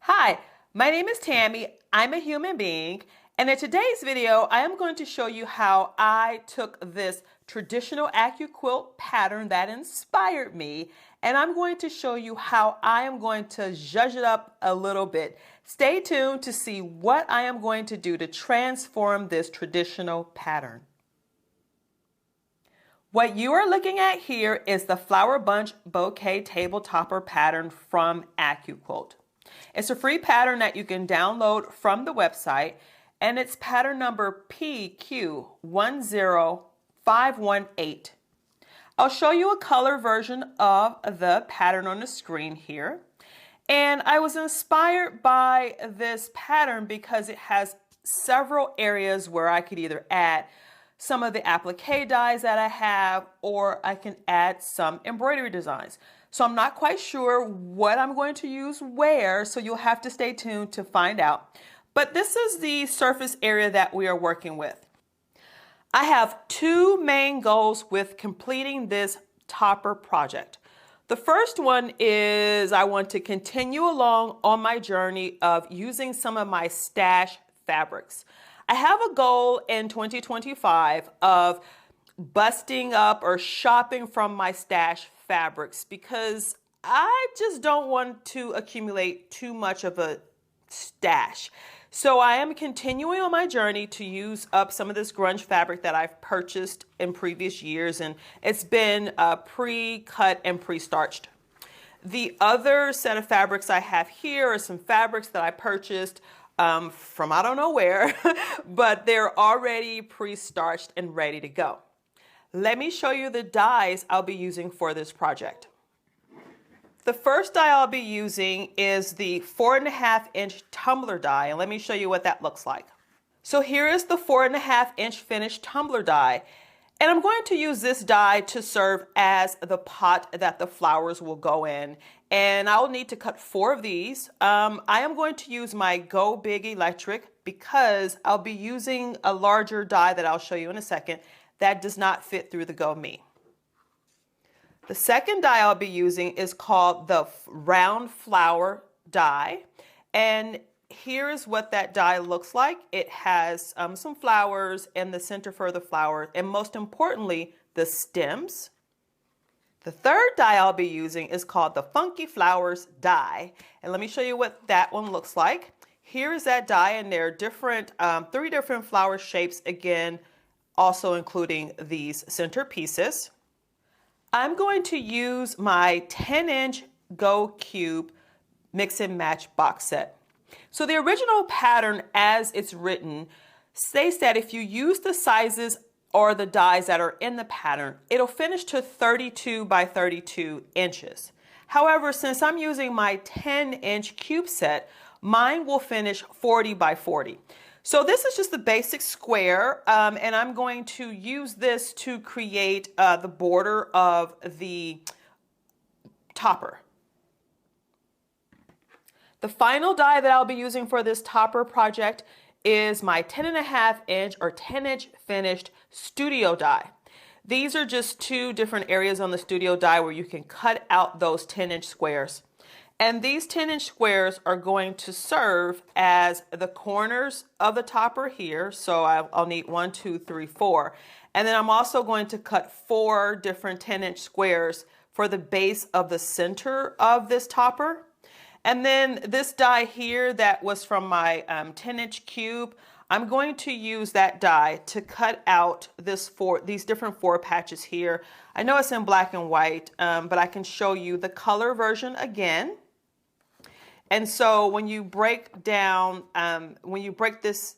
Hi, my name is Tammy. I'm a human being, and in today's video, I am going to show you how I took this traditional AccuQuilt pattern that inspired me, and I'm going to show you how I am going to zhuzh it up a little bit. Stay tuned to see what I am going to do to transform this traditional pattern. What you are looking at here is the flower bunch bouquet table topper pattern from AccuQuilt. It's a free pattern that you can download from the website, and it's pattern number PQ10518. I'll show you a color version of the pattern on the screen here. And I was inspired by this pattern because it has several areas where I could either add some of the applique dies that I have, or I can add some embroidery designs. So I'm not quite sure what I'm going to use where, so you'll have to stay tuned to find out. But this is the surface area that we are working with. I have two main goals with completing this topper project. The first one is I want to continue along on my journey of using some of my stash fabrics. I have a goal in 2025 of busting up or shopping from my stash fabrics because I just don't want to accumulate too much of a stash. So I am continuing on my journey to use up some of this grunge fabric that I've purchased in previous years, and it's been pre-cut and pre-starched. The other set of fabrics I have here are some fabrics that I purchased from I don't know where, but they're already pre-starched and ready to go. Let me show you the dies I'll be using for this project. The first die I'll be using is the 4.5-inch tumbler die, and let me show you what that looks like. So here is the 4.5-inch finished tumbler die, and I'm going to use this die to serve as the pot that the flowers will go in. And I'll need to cut 4 of these. I am going to use my Go Big Electric because I'll be using a larger die that I'll show you in a second that does not fit through the Go Me. The second die I'll be using is called the round flower die, and here is what that die looks like. It has some flowers in the center for the flower, and most importantly, the stems. The third die I'll be using is called the Funky Flowers die, and let me show you what that one looks like. Here is that die, and there are 3 different flower shapes, again, also including these center pieces. I'm going to use my 10-inch Go Cube mix and match box set. So the original pattern as it's written states that if you use the sizes or the dies that are in the pattern, it'll finish to 32 by 32 inches. However, since I'm using my 10-inch cube set, mine will finish 40 by 40. So this is just the basic square, and I'm going to use this to create the border of the topper. The final die that I'll be using for this topper project is my 10.5-inch or 10-inch finished studio die. These are just 2 different areas on the studio die where you can cut out those 10-inch squares. And these 10-inch squares are going to serve as the corners of the topper here. So I'll need 1, 2, 3, 4. And then I'm also going to cut 4 different 10-inch squares for the base of the center of this topper. And then this die here that was from my 10-inch cube, I'm going to use that die to cut out these different 4 patches here. I know it's in black and white, but I can show you the color version again. And so when you break down, when you break this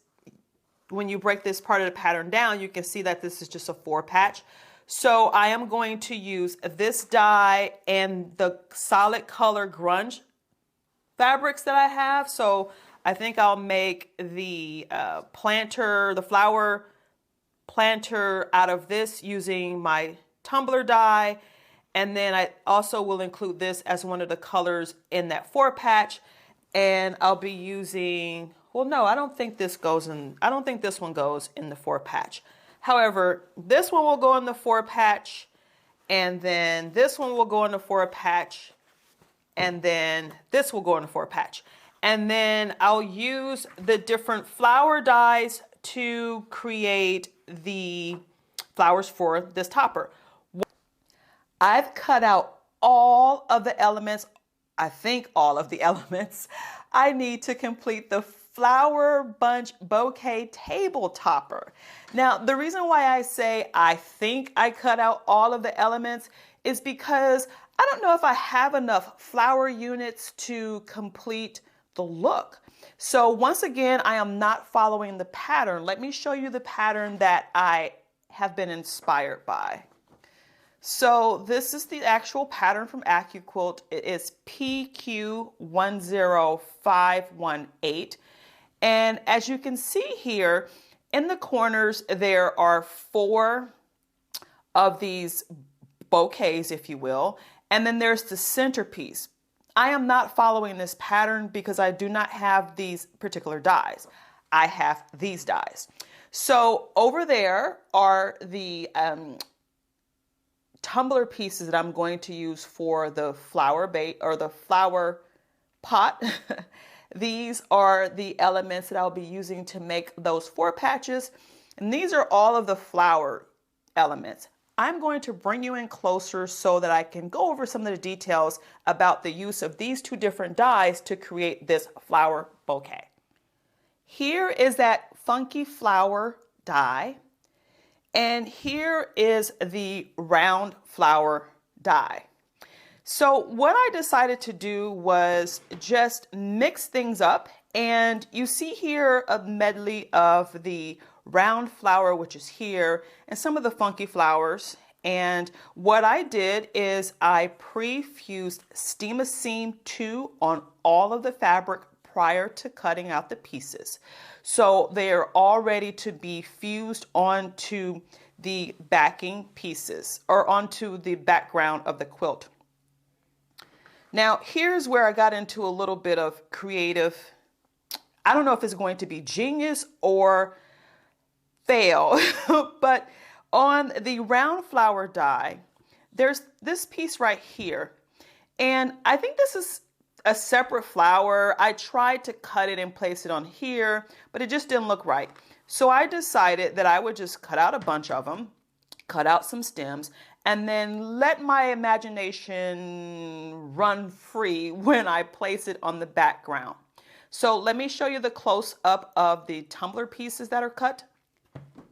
part of the pattern down, you can see that this is just a 4 patch. So I am going to use this die and the solid color grunge fabrics that I have. So I think I'll make the flower planter out of this using my tumbler die. And then I also will include this as one of the colors in that 4 patch. And I'll be using, well, no, I don't think this one goes in the 4 patch. However, this one will go in the 4 patch, and then this one will go in the 4 patch, and then this will go in the 4 patch. And then I'll use the different flower dies to create the flowers for this topper. I've cut out all of the elements, I think all of the elements I need to complete the flower bunch bouquet table topper. Now, the reason why I say I think I cut out all of the elements is because I don't know if I have enough flower units to complete the look. So once again, I am not following the pattern. Let me show you the pattern that I have been inspired by. So this is the actual pattern from AccuQuilt. It is PQ10518. And as you can see here, in the corners, there are 4 of these bouquets, if you will. And then there's the centerpiece. I am not following this pattern because I do not have these particular dies. I have these dies. So over there are the tumbler pieces that I'm going to use for the flower bait or the flower pot. These are the elements that I'll be using to make those 4 patches. And these are all of the flower elements. I'm going to bring you in closer so that I can go over some of the details about the use of these 2 different dies to create this flower bouquet. Here is that funky flower die. And here is the round flower die. So what I decided to do was just mix things up. And you see here a medley of the round flower, which is here, and some of the funky flowers. And what I did is I pre-fused Steam-A-Seam 2 on all of the fabric prior to cutting out the pieces. So they are all ready to be fused onto the backing pieces or onto the background of the quilt. Now, here's where I got into a little bit of creative, I don't know if it's going to be genius or fail, but on the round flower die, there's this piece right here. And I think this is a separate flower. I tried to cut it and place it on here, but it just didn't look right. So I decided that I would just cut out a bunch of them, cut out some stems, and then let my imagination run free when I place it on the background. So let me show you the close-up of the tumbler pieces that are cut.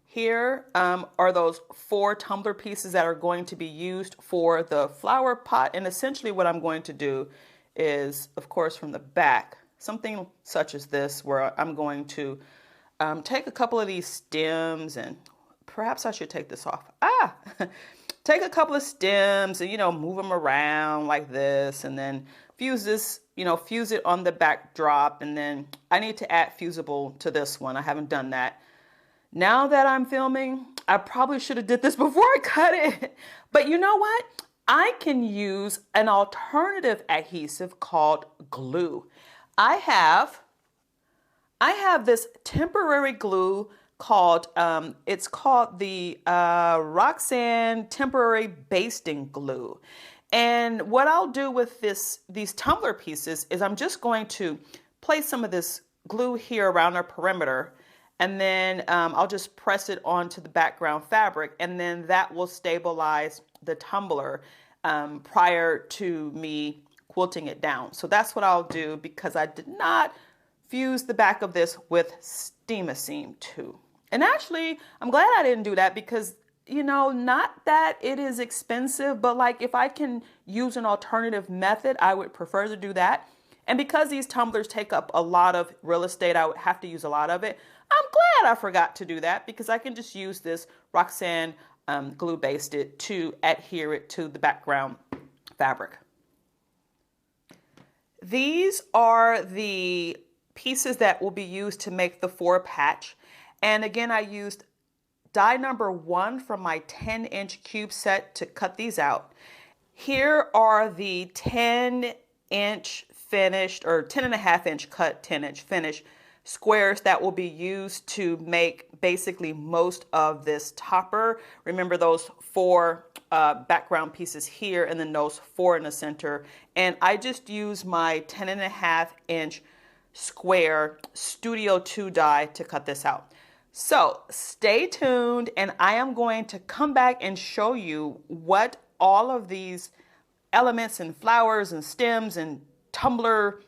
Here are those 4 tumbler pieces that are going to be used for the flower pot. And essentially what I'm going to do is, of course, from the back, something such as this, where I'm going to take a couple of these stems, and perhaps I should take this off. Take a couple of stems and, move them around like this, and then fuse this, fuse it on the backdrop. And then I need to add fusible to this one. I haven't done that. Now that I'm filming, I probably should have did this before I cut it. But you know what? I can use an alternative adhesive called glue. I have this temporary glue called, it's called the Roxanne Temporary Basting Glue. And what I'll do with these tumbler pieces is I'm just going to place some of this glue here around our perimeter, and then I'll just press it onto the background fabric, and then that will stabilize the tumbler prior to me quilting it down. So that's what I'll do, because I did not fuse the back of this with Steam-A-Seam 2. And actually, I'm glad I didn't do that, because, not that it is expensive, but like if I can use an alternative method, I would prefer to do that. And because these tumblers take up a lot of real estate, I would have to use a lot of it. I'm glad I forgot to do that, because I can just use this Roxanne glue basted to adhere it to the background fabric. These are the pieces that will be used to make the 4 patch. And again, I used die number 1 from my 10-inch cube set to cut these out. Here are the 10-inch finished, or 10.5-inch cut, 10-inch finished squares that will be used to make basically most of this topper. Remember those 4 background pieces here, and then those 4 in the center. And I just use my 10.5-inch square Studio 2 die to cut this out. So stay tuned, and I am going to come back and show you what all of these elements and flowers and stems and tumbler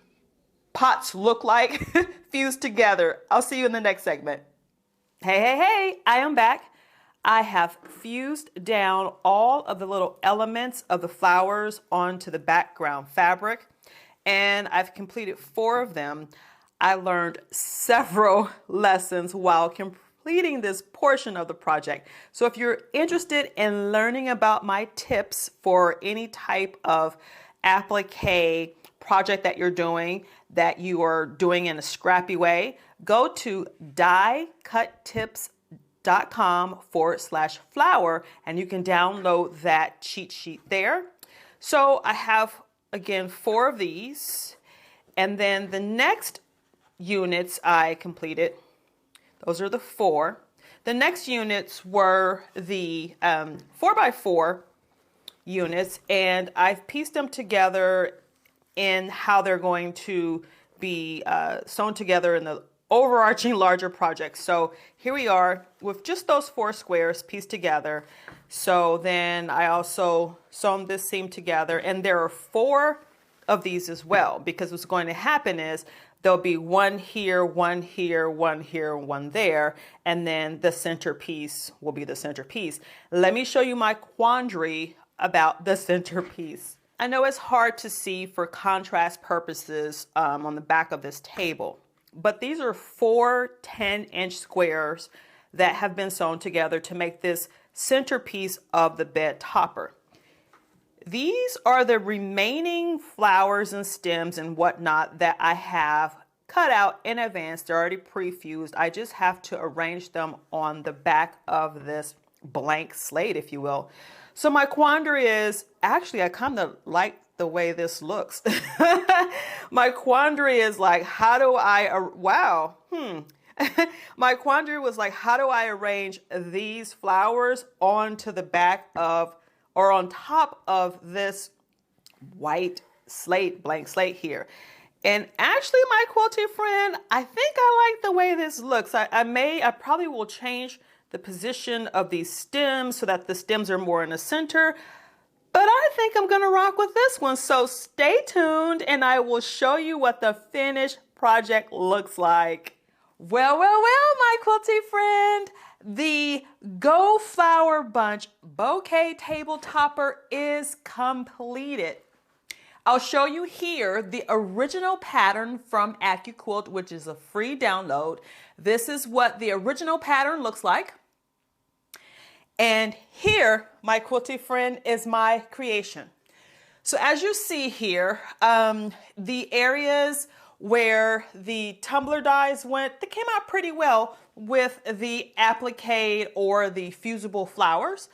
pots look like fused together. I'll see you in the next segment. Hey, I am back. I have fused down all of the little elements of the flowers onto the background fabric, and I've completed 4 of them. I learned several lessons while completing this portion of the project. So if you're interested in learning about my tips for any type of applique project that you're doing, that you are doing in a scrappy way, go to diecuttips.com/flower and you can download that cheat sheet there. So I have, again, 4 of these, and then the next units I completed, those are the 4. The next units were the 4x4 units, and I've pieced them together in how they're going to be sewn together in the overarching larger project. So here we are with just those 4 squares pieced together. So then I also sewn this seam together, and there are 4 of these as well, because what's going to happen is there'll be 1 here, 1 here, 1 here, 1 there, and then the centerpiece will be the centerpiece. Let me show you my quandary about the centerpiece. I know it's hard to see for contrast purposes on the back of this table, but these are 4 10-inch squares that have been sewn together to make this centerpiece of the bed topper. These are the remaining flowers and stems and whatnot that I have cut out in advance. They're already pre-fused. I just have to arrange them on the back of this blank slate, if you will. So my quandary is, actually, I kind of like the way this looks. My quandary is like, how do I, my quandary was like, how do I arrange these flowers onto the back of, or on top of this white slate, blank slate here? And actually, my quilting friend, I think I like the way this looks. I probably will change the position of these stems so that the stems are more in the center, but I think I'm gonna rock with this one. So stay tuned and I will show you what the finished project looks like. Well, my quilting friend, the Go Flower Bunch Bouquet Table Topper is completed. I'll show you here the original pattern from AccuQuilt, which is a free download. This is what the original pattern looks like. And here, my quilting friend, is my creation. So as you see here, the areas where the tumbler dies went, they came out pretty well with the applique or the fusible flowers.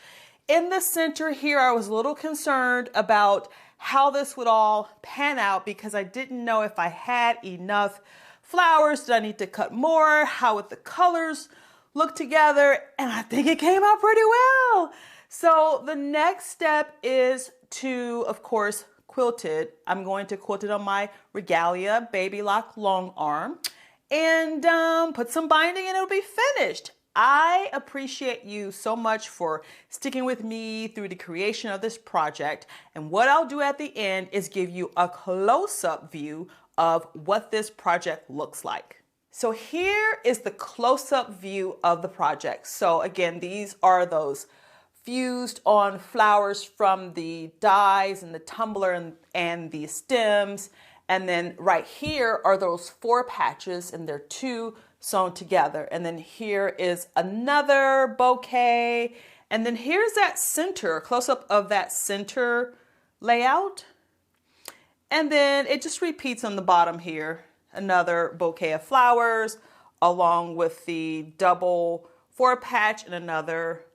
In the center here, I was a little concerned about how this would all pan out because I didn't know if I had enough flowers. Did I need to cut more? How would the colors look together? And I think it came out pretty well. So the next step is to, of course, quilt it. I'm going to quilt it on my Regalia Baby Lock long arm and put some binding and it'll be finished. I appreciate you so much for sticking with me through the creation of this project. And what I'll do at the end is give you a close-up view of what this project looks like. So here is the close-up view of the project. So again, these are those fused on flowers from the dies and the tumbler and the stems. And then right here are those 4 patches and they're 2 sewn together. And then here is another bouquet. And then here's that center, close-up of that center layout. And then it just repeats on the bottom here. Another bouquet of flowers along with the double 4 patch and another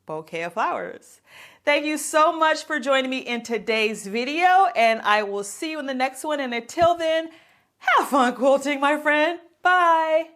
bouquet of flowers. Thank you so much for joining me in today's video, and I will see you in the next one. And until then, have fun quilting, my friend. Bye.